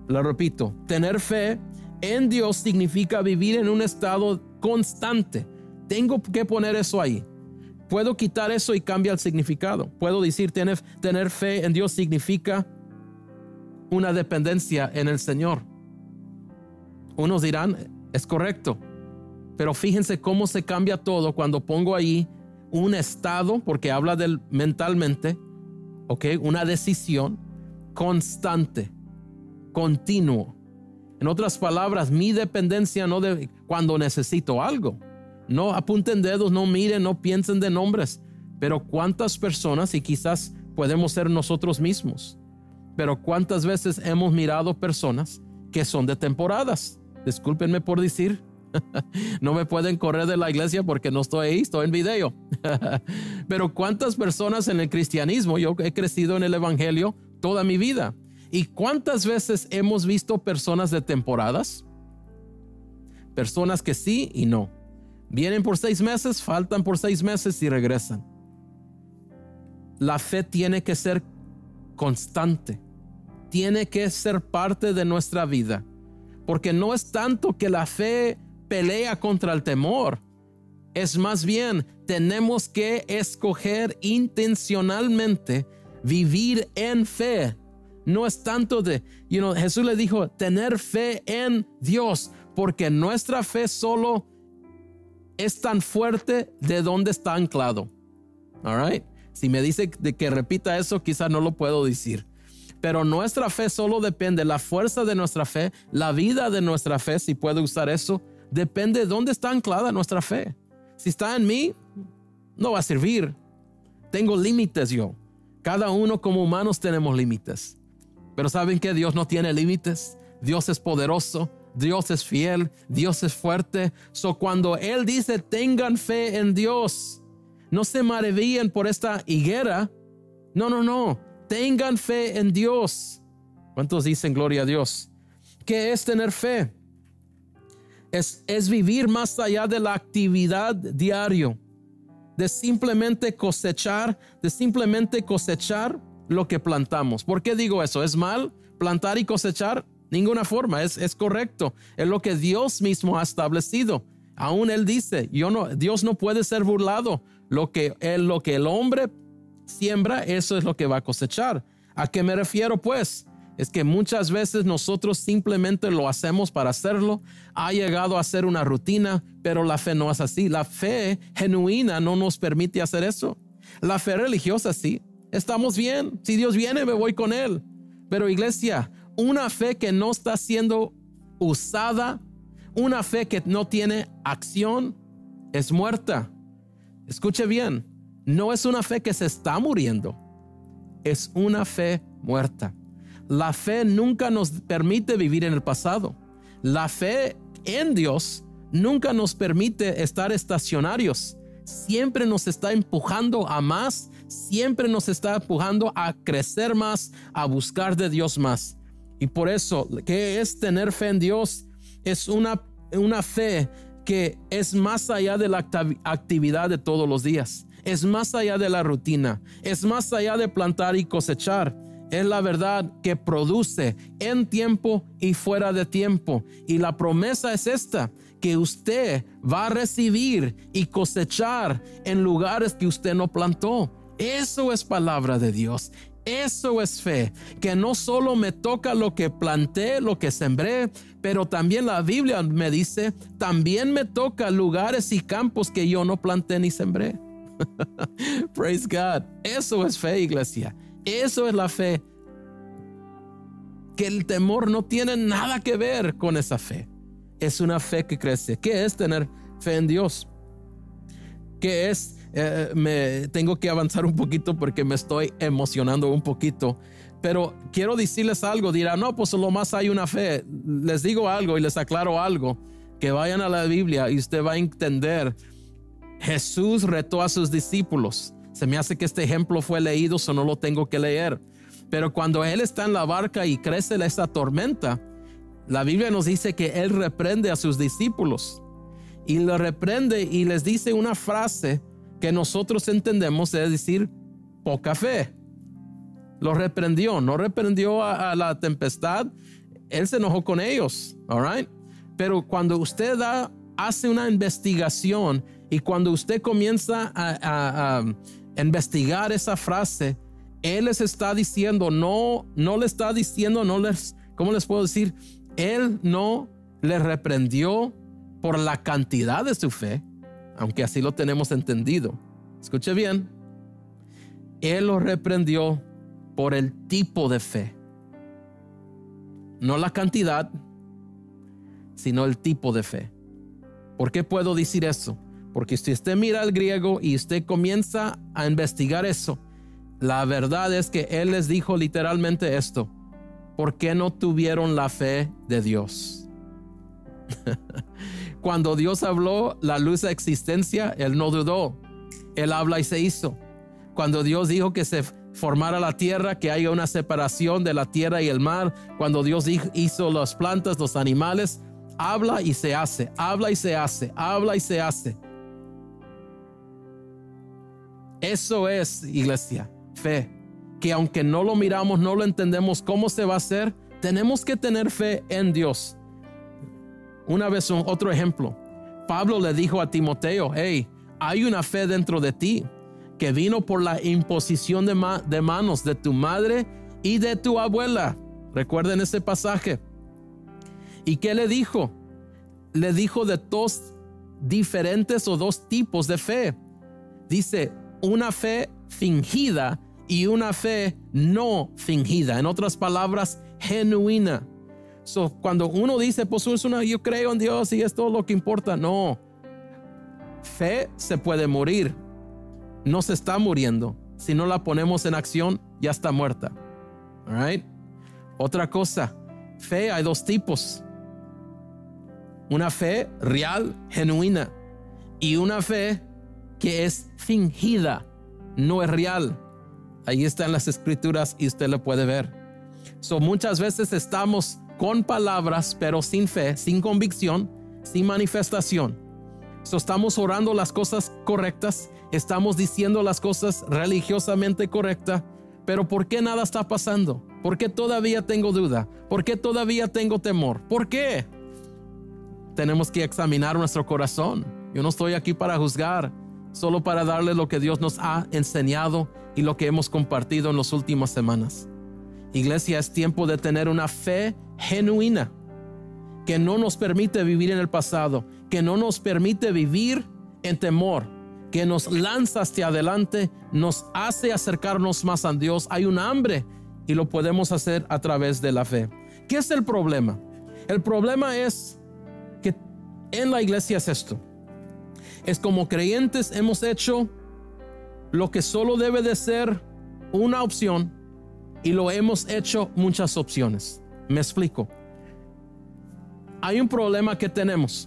Lo repito, tener fe en Dios significa vivir en un estado constante. Tengo que poner eso ahí. Puedo quitar eso y cambia el significado. Puedo decir tener fe en Dios significa una dependencia en el Señor. Unos dirán, es correcto, pero fíjense cómo se cambia todo cuando pongo ahí un estado, porque habla del mentalmente, ¿ok? Una decisión constante, continuo. En otras palabras, mi dependencia no de cuando necesito algo. No apunten dedos, no miren, no piensen de nombres. Pero cuántas personas, y quizás podemos ser nosotros mismos, pero cuántas veces hemos mirado personas que son de temporadas. Discúlpenme por decir, no me pueden correr de la iglesia porque no estoy ahí, estoy en video. Pero cuántas personas en el cristianismo, yo he crecido en el evangelio toda mi vida. ¿Y cuántas veces hemos visto personas de temporadas? Personas que sí y no. Vienen por 6 meses, faltan por 6 meses y regresan. La fe tiene que ser constante. Tiene que ser parte de nuestra vida. Porque no es tanto que la fe pelea contra el temor. Es más bien, tenemos que escoger intencionalmente vivir en fe. No es tanto de, Jesús le dijo, tener fe en Dios, porque nuestra fe solo es tan fuerte de donde está anclado. All right? Si me dice de que repita eso, quizás no lo puedo decir. Pero nuestra fe solo depende, la fuerza de nuestra fe, la vida de nuestra fe, si puedo usar eso, depende de dónde está anclada nuestra fe. Si está en mí, no va a servir. Tengo límites yo. Cada uno como humanos tenemos límites. Pero ¿saben qué? Dios no tiene límites. Dios es poderoso. Dios es fiel. Dios es fuerte. So cuando Él dice tengan fe en Dios, no se maravillen por esta higuera. No. Tengan fe en Dios. ¿Cuántos dicen gloria a Dios? ¿Qué es tener fe? Es vivir más allá de la actividad diaria, de simplemente cosechar lo que plantamos. ¿Por qué digo eso? ¿Es mal plantar y cosechar? Ninguna forma, es correcto. Es lo que Dios mismo ha establecido. Aún Él dice, Dios no puede ser burlado. Lo que el hombre siembra, eso es lo que va a cosechar. ¿A qué me refiero pues? Es que muchas veces nosotros simplemente lo hacemos para hacerlo. Ha llegado a ser una rutina, pero la fe no es así. La fe genuina no nos permite hacer eso. La fe religiosa sí. Estamos bien. Si Dios viene, me voy con Él. Pero iglesia, una fe que no está siendo usada, una fe que no tiene acción, es muerta. Escuche bien. No es una fe que se está muriendo. Es una fe muerta. La fe nunca nos permite vivir en el pasado. La fe en Dios nunca nos permite estar estacionarios. Siempre nos está empujando a más. Siempre nos está empujando a crecer más, a buscar de Dios más. Y por eso, ¿qué es tener fe en Dios? Es una fe que es más allá de la actividad de todos los días. Es más allá de la rutina. Es más allá de plantar y cosechar. Es la verdad que produce en tiempo y fuera de tiempo. Y la promesa es esta, que usted va a recibir y cosechar en lugares que usted no plantó. Eso es palabra de Dios. Eso es fe, que no solo me toca lo que planté, lo que sembré, pero también la Biblia me dice, también me toca lugares y campos que yo no planté ni sembré. Praise God. Eso es fe, iglesia. Eso es la fe. Que el temor no tiene nada que ver con esa fe. Es una fe que crece. ¿Qué es tener fe en Dios? ¿Qué es? Tengo que avanzar un poquito porque me estoy emocionando un poquito. Pero quiero decirles algo. Dirán, no, pues lo más hay una fe. Les digo algo y les aclaro algo. Que vayan a la Biblia y usted va a entender. Jesús retó a sus discípulos. Se me hace que este ejemplo fue leído, so no lo tengo que leer. Pero cuando él está en la barca y crece esa tormenta, la Biblia nos dice que él reprende a sus discípulos. Y lo reprende y les dice una frase que nosotros entendemos, es decir, poca fe. Lo reprendió, no reprendió a la tempestad. Él se enojó con ellos, all right? Pero cuando usted hace una investigación y cuando usted comienza a investigar esa frase, él les está diciendo, no le está diciendo, ¿cómo les puedo decir? Él no les reprendió por la cantidad de su fe, aunque así lo tenemos entendido. Escuche bien. Él los reprendió por el tipo de fe. No la cantidad, sino el tipo de fe. ¿Por qué puedo decir eso? Porque si usted mira el griego y usted comienza a investigar eso, la verdad es que él les dijo literalmente esto: ¿por qué no tuvieron la fe de Dios? Cuando Dios habló la luz de existencia, él no dudó. Él habla y se hizo. Cuando Dios dijo que se formara la tierra, que haya una separación de la tierra y el mar, cuando Dios hizo las plantas, los animales, habla y se hace, habla y se hace, habla y se hace. Eso es, iglesia, fe, que aunque no lo miramos, no lo entendemos cómo se va a hacer, tenemos que tener fe en Dios. Una vez, otro ejemplo, Pablo le dijo a Timoteo: hey, hay una fe dentro de ti que vino por la imposición de manos de tu madre y de tu abuela. Recuerden ese pasaje. ¿Y qué le dijo? Le dijo de dos diferentes o dos tipos de fe. Dice, una fe fingida y una fe no fingida. En otras palabras, genuina. Cuando uno dice, pues yo creo en Dios y es todo lo que importa. No. Fe se puede morir. No se está muriendo. Si no la ponemos en acción, ya está muerta. All right? Otra cosa, fe hay dos tipos. Una fe real, genuina, y una fe que es fingida, no es real. Ahí está en las escrituras y usted lo puede ver. Muchas veces estamos con palabras, pero sin fe, sin convicción, sin manifestación. Estamos orando las cosas correctas, estamos diciendo las cosas religiosamente correctas, pero ¿por qué nada está pasando? ¿Por qué todavía tengo duda? ¿Por qué todavía tengo temor? ¿Por qué? Tenemos que examinar nuestro corazón. Yo no estoy aquí para juzgar, solo para darle lo que Dios nos ha enseñado y lo que hemos compartido en las últimas semanas. Iglesia, es tiempo de tener una fe genuina que no nos permite vivir en el pasado, que no nos permite vivir en temor, que nos lanza hacia adelante, nos hace acercarnos más a Dios. Hay un hambre y lo podemos hacer a través de la fe. ¿Qué es el problema? El problema es que en la iglesia es esto. Es como creyentes hemos hecho lo que solo debe de ser una opción y lo hemos hecho muchas opciones. Me explico. Hay un problema que tenemos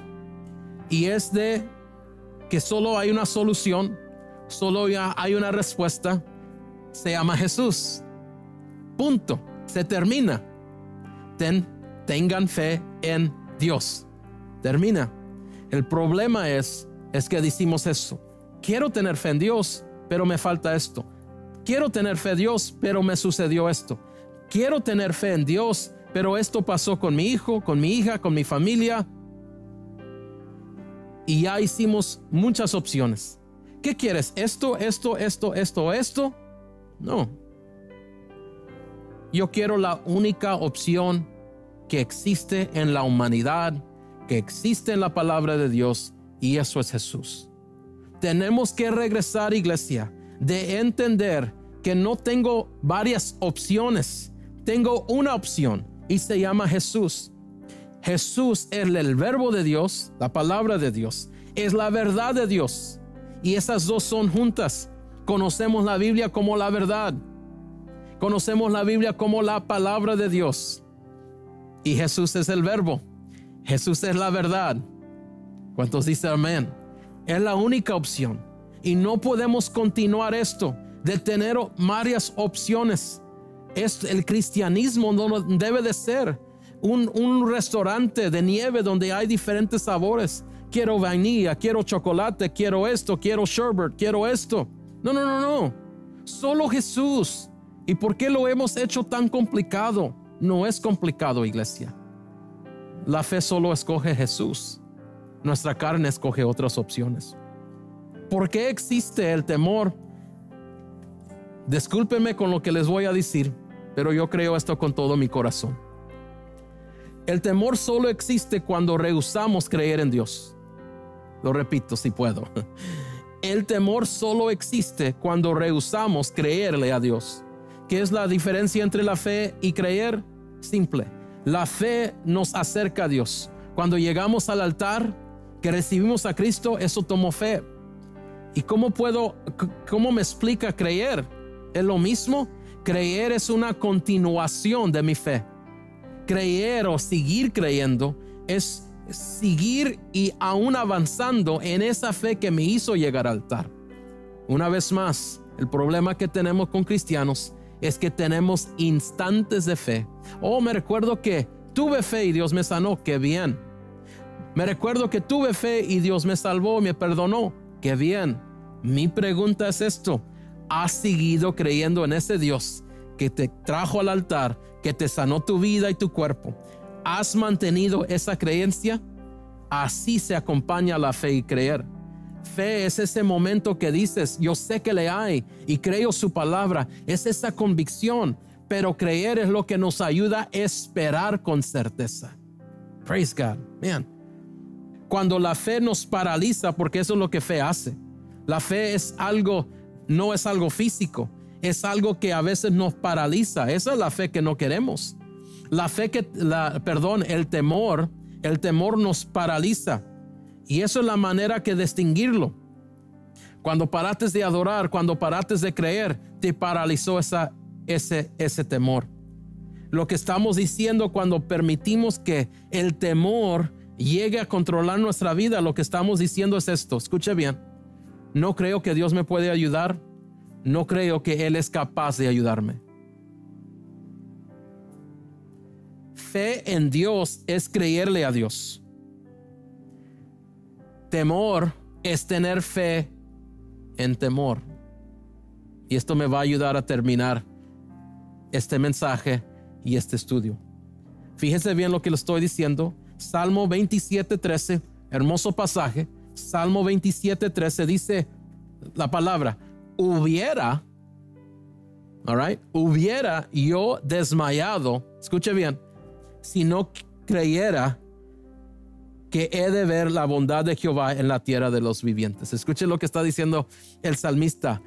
y es de que solo hay una solución, solo hay una respuesta, se llama Jesús. Punto. Se termina. Tengan fe en Dios. Termina. El problema es que decimos eso. Quiero tener fe en Dios, pero me falta esto. Quiero tener fe en Dios, pero me sucedió esto. Quiero tener fe en Dios, pero esto pasó con mi hijo, con mi hija, con mi familia. Y ya hicimos muchas opciones. ¿Qué quieres? ¿Esto? No. Yo quiero la única opción que existe en la humanidad, que existe en la palabra de Dios, y eso es Jesús. Tenemos que regresar, iglesia, de entender que no tengo varias opciones, tengo una opción y se llama Jesús. Jesús es el verbo de Dios, la palabra de Dios, es la verdad de Dios, y esas dos son juntas. Conocemos la Biblia como la verdad, conocemos la Biblia como la palabra de Dios, y Jesús es el verbo, Jesús es la verdad. ¿Cuántos dicen amén? Es la única opción. Y no podemos continuar esto de tener varias opciones. El cristianismo no debe de ser un restaurante de nieve donde hay diferentes sabores. Quiero vainilla, quiero chocolate, quiero esto, quiero sherbet, quiero esto. No. Solo Jesús. ¿Y por qué lo hemos hecho tan complicado? No es complicado, iglesia. La fe solo escoge Jesús. Nuestra carne escoge otras opciones. ¿Por qué existe el temor? Discúlpenme con lo que les voy a decir, pero yo creo esto con todo mi corazón. El temor solo existe cuando rehusamos creer en Dios. Lo repito si puedo. El temor solo existe cuando rehusamos creerle a Dios. ¿Qué es la diferencia entre la fe y creer? Simple. La fe nos acerca a Dios. Cuando llegamos al altar, que recibimos a Cristo, eso tomó fe. ¿Y cómo me explica creer? ¿Es lo mismo? Creer es una continuación de mi fe. Creer o seguir creyendo es seguir y aún avanzando en esa fe que me hizo llegar al altar. Una vez más, el problema que tenemos con cristianos es que tenemos instantes de fe. Me recuerdo que tuve fe y Dios me sanó, qué bien. Me recuerdo que tuve fe y Dios me salvó, me perdonó, qué bien. Mi pregunta es esto: ¿has seguido creyendo en ese Dios que te trajo al altar, que te sanó tu vida y tu cuerpo? ¿Has mantenido esa creencia? Así se acompaña la fe y creer. Fe es ese momento que dices, yo sé que le hay y creo su palabra. Es esa convicción, pero creer es lo que nos ayuda a esperar con certeza. Praise God. Man. Cuando la fe nos paraliza, porque eso es lo que fe hace. La fe es algo, no es algo físico, es algo que a veces nos paraliza. Esa es la fe que no queremos. El temor nos paraliza. Y eso es la manera que distinguirlo. Cuando paraste de adorar, cuando paraste de creer, te paralizó ese temor. Lo que estamos diciendo cuando permitimos que el temor llegue a controlar nuestra vida, lo que estamos diciendo es esto. Escuche bien. No creo que Dios me puede ayudar. No creo que Él es capaz de ayudarme. Fe en Dios es creerle a Dios. Temor es tener fe en temor. Y esto me va a ayudar a terminar este mensaje y este estudio. Fíjese bien lo que le estoy diciendo. Salmo 27:13, hermoso pasaje. Salmo 27:13 dice la palabra: hubiera yo desmayado, escuche bien, si no creyera que he de ver la bondad de Jehová en la tierra de los vivientes. Escuche lo que está diciendo el salmista.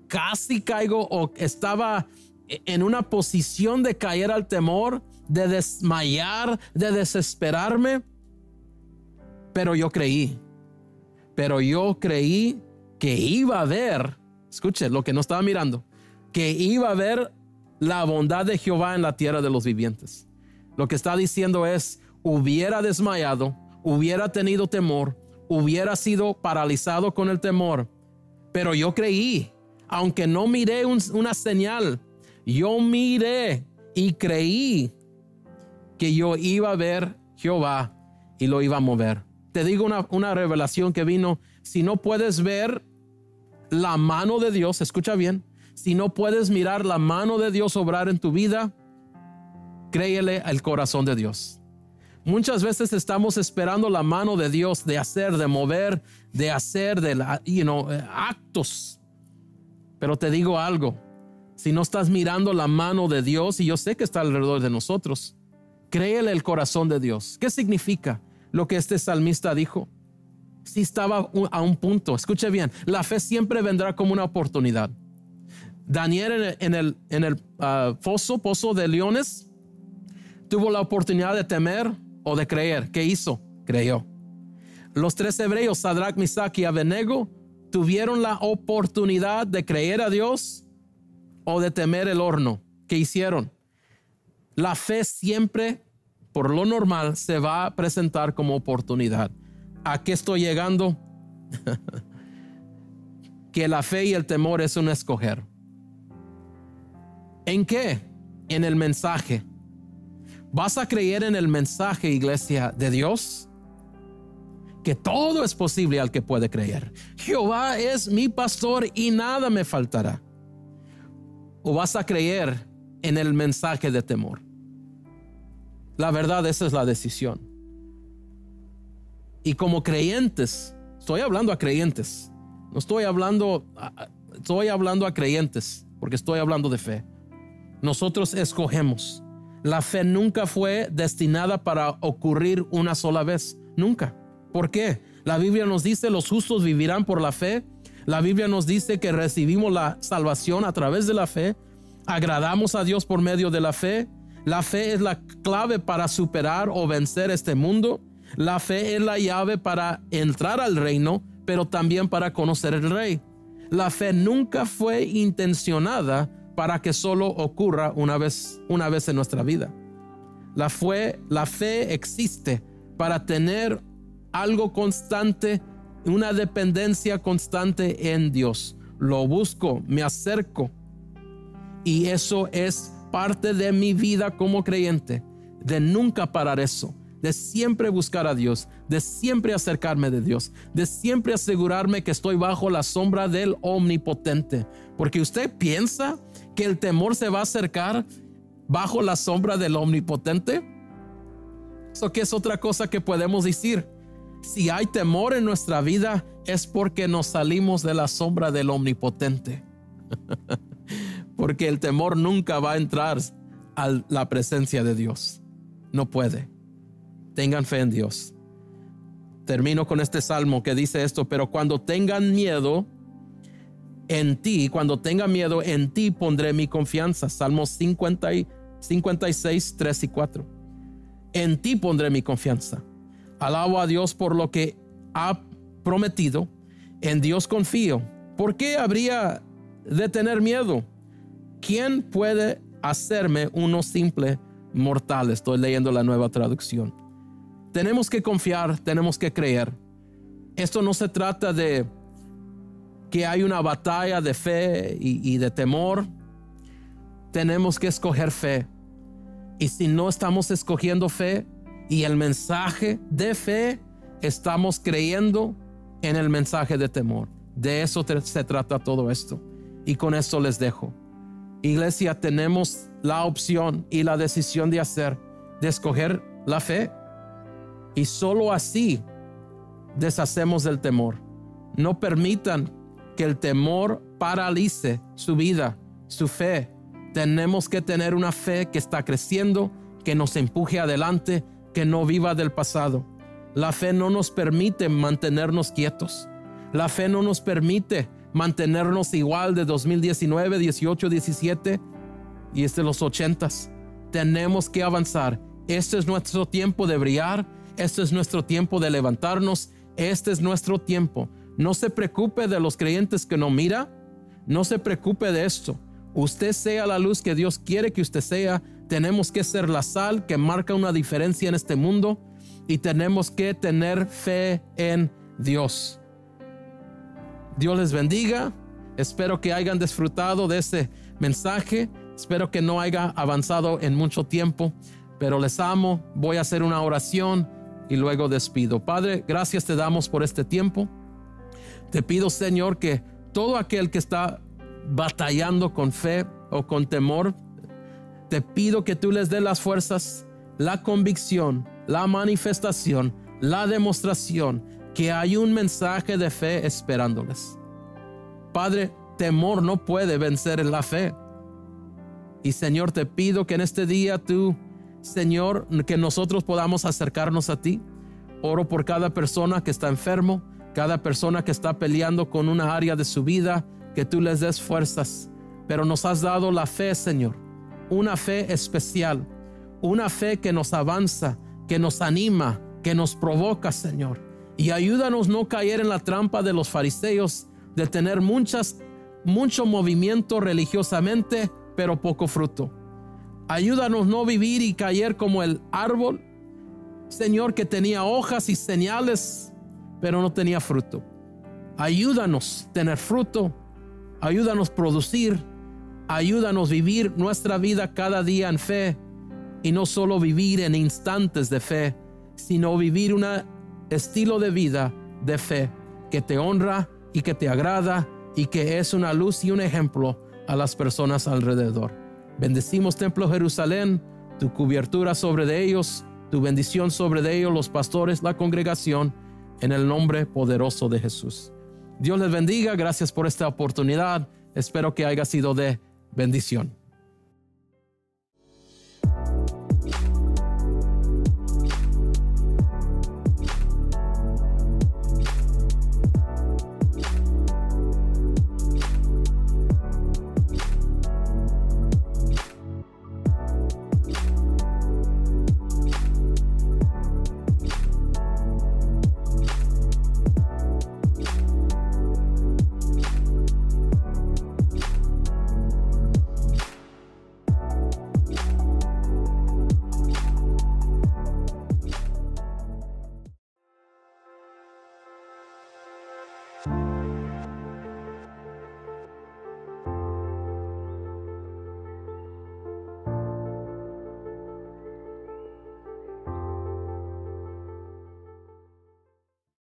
Casi caigo, o estaba en una posición de caer al temor, de desmayar, de desesperarme, pero yo creí que iba a ver, escuche lo que no estaba mirando, que iba a ver la bondad de Jehová en la tierra de los vivientes. Lo que está diciendo es: hubiera desmayado, hubiera tenido temor, hubiera sido paralizado con el temor, pero yo creí, aunque no miré una señal, yo miré y creí que yo iba a ver Jehová y lo iba a mover. Te digo una revelación que vino. Si no puedes ver la mano de Dios, escucha bien, si no puedes mirar la mano de Dios obrar en tu vida, créele al corazón de Dios. Muchas veces estamos esperando la mano de Dios de hacer, de mover, de hacer, actos. Pero te digo algo, si no estás mirando la mano de Dios, y yo sé que está alrededor de nosotros, créele el corazón de Dios. ¿Qué significa lo que este salmista dijo? Si estaba a un punto, escuche bien, la fe siempre vendrá como una oportunidad. Daniel en el pozo de leones tuvo la oportunidad de temer o de creer. ¿Qué hizo? Creyó. Los 3 hebreos, Sadrach, Mesach y Abednego, tuvieron la oportunidad de creer a Dios o de temer el horno. ¿Qué hicieron? La fe siempre, por lo normal, se va a presentar como oportunidad. ¿A qué estoy llegando? que la fe y el temor es un escoger. ¿En qué? En el mensaje. ¿Vas a creer en el mensaje, iglesia, de Dios? Que todo es posible al que puede creer. Jehová es mi pastor y nada me faltará. ¿O vas a creer en el mensaje de temor? La verdad, esa es la decisión. Y como creyentes, estoy hablando a creyentes, no estoy hablando a creyentes, porque estoy hablando de fe. Nosotros escogemos. La fe nunca fue destinada para ocurrir una sola vez, nunca. ¿Por qué? La Biblia nos dice los justos vivirán por la fe. La Biblia nos dice que recibimos la salvación a través de la fe. Agradamos a Dios por medio de la fe. La fe es la clave para superar o vencer este mundo. La fe es la llave para entrar al reino, pero también para conocer el Rey. La fe nunca fue intencionada para que solo ocurra una vez en nuestra vida. La fe existe para tener algo constante, una dependencia constante en Dios. Lo busco, me acerco, y eso es parte de mi vida como creyente, de nunca parar eso, de siempre buscar a Dios, de siempre acercarme de Dios, de siempre asegurarme que estoy bajo la sombra del Omnipotente. Porque usted piensa que el temor se va a acercar bajo la sombra del Omnipotente. Eso que es otra cosa que podemos decir. Si hay temor en nuestra vida es porque nos salimos de la sombra del Omnipotente. Porque el temor nunca va a entrar a la presencia de Dios. No puede. Tengan fe en Dios. Termino con este salmo que dice esto: pero cuando tengan miedo en ti, pondré mi confianza. Salmos 56, 3 y 4. En ti pondré mi confianza. Alabo a Dios por lo que ha prometido. En Dios confío. ¿Por qué habría de tener miedo? ¿Quién puede hacerme uno simple mortal? Estoy leyendo la Nueva Traducción. Tenemos que confiar, tenemos que creer. Esto no se trata de que hay una batalla de fe y de temor. Tenemos que escoger fe. Y si no estamos escogiendo fe y el mensaje de fe, estamos creyendo en el mensaje de temor. De eso se trata todo esto. Y con esto les dejo. Iglesia, tenemos la opción y la decisión de escoger la fe. Y solo así deshacemos del temor. No permitan que el temor paralice su vida, su fe. Tenemos que tener una fe que está creciendo, que nos empuje adelante, que no viva del pasado. La fe no nos permite mantenernos quietos. La fe no nos permite mantenernos igual de 2019, 18, 17 y los 80s. Tenemos que avanzar. Este es nuestro tiempo de brillar. Este es nuestro tiempo de levantarnos. Este es nuestro tiempo. No se preocupe de los creyentes que no mira. No se preocupe de esto. Usted sea la luz que Dios quiere que usted sea. Tenemos que ser la sal que marca una diferencia en este mundo. Y tenemos que tener fe en Dios. Dios les bendiga. Espero que hayan disfrutado de este mensaje. Espero que no haya avanzado en mucho tiempo, pero les amo. Voy a hacer una oración y luego despido. Padre, gracias te damos por este tiempo. Te pido, Señor, que todo aquel que está batallando con fe o con temor, te pido que tú les des las fuerzas, la convicción, la manifestación, la demostración que hay un mensaje de fe esperándoles. Padre, temor no puede vencer en la fe. Y Señor, te pido que en este día tú, Señor, que nosotros podamos acercarnos a ti. Oro por cada persona que está enfermo, cada persona que está peleando con una área de su vida, que tú les des fuerzas. Pero nos has dado la fe, Señor, una fe especial, una fe que nos avanza, que nos anima, que nos provoca, Señor. Y ayúdanos no caer en la trampa de los fariseos, de tener mucho movimiento religiosamente, pero poco fruto. Ayúdanos no vivir y caer como el árbol, Señor, que tenía hojas y señales, pero no tenía fruto. Ayúdanos a tener fruto, ayúdanos a producir, ayúdanos a vivir nuestra vida cada día en fe, y no solo vivir en instantes de fe, sino vivir un estilo de vida de fe que te honra y que te agrada y que es una luz y un ejemplo a las personas alrededor. Bendecimos Templo Jerusalén, tu cobertura sobre de ellos, tu bendición sobre de ellos, los pastores, la congregación, en el nombre poderoso de Jesús. Dios les bendiga, gracias por esta oportunidad, espero que haya sido de bendición.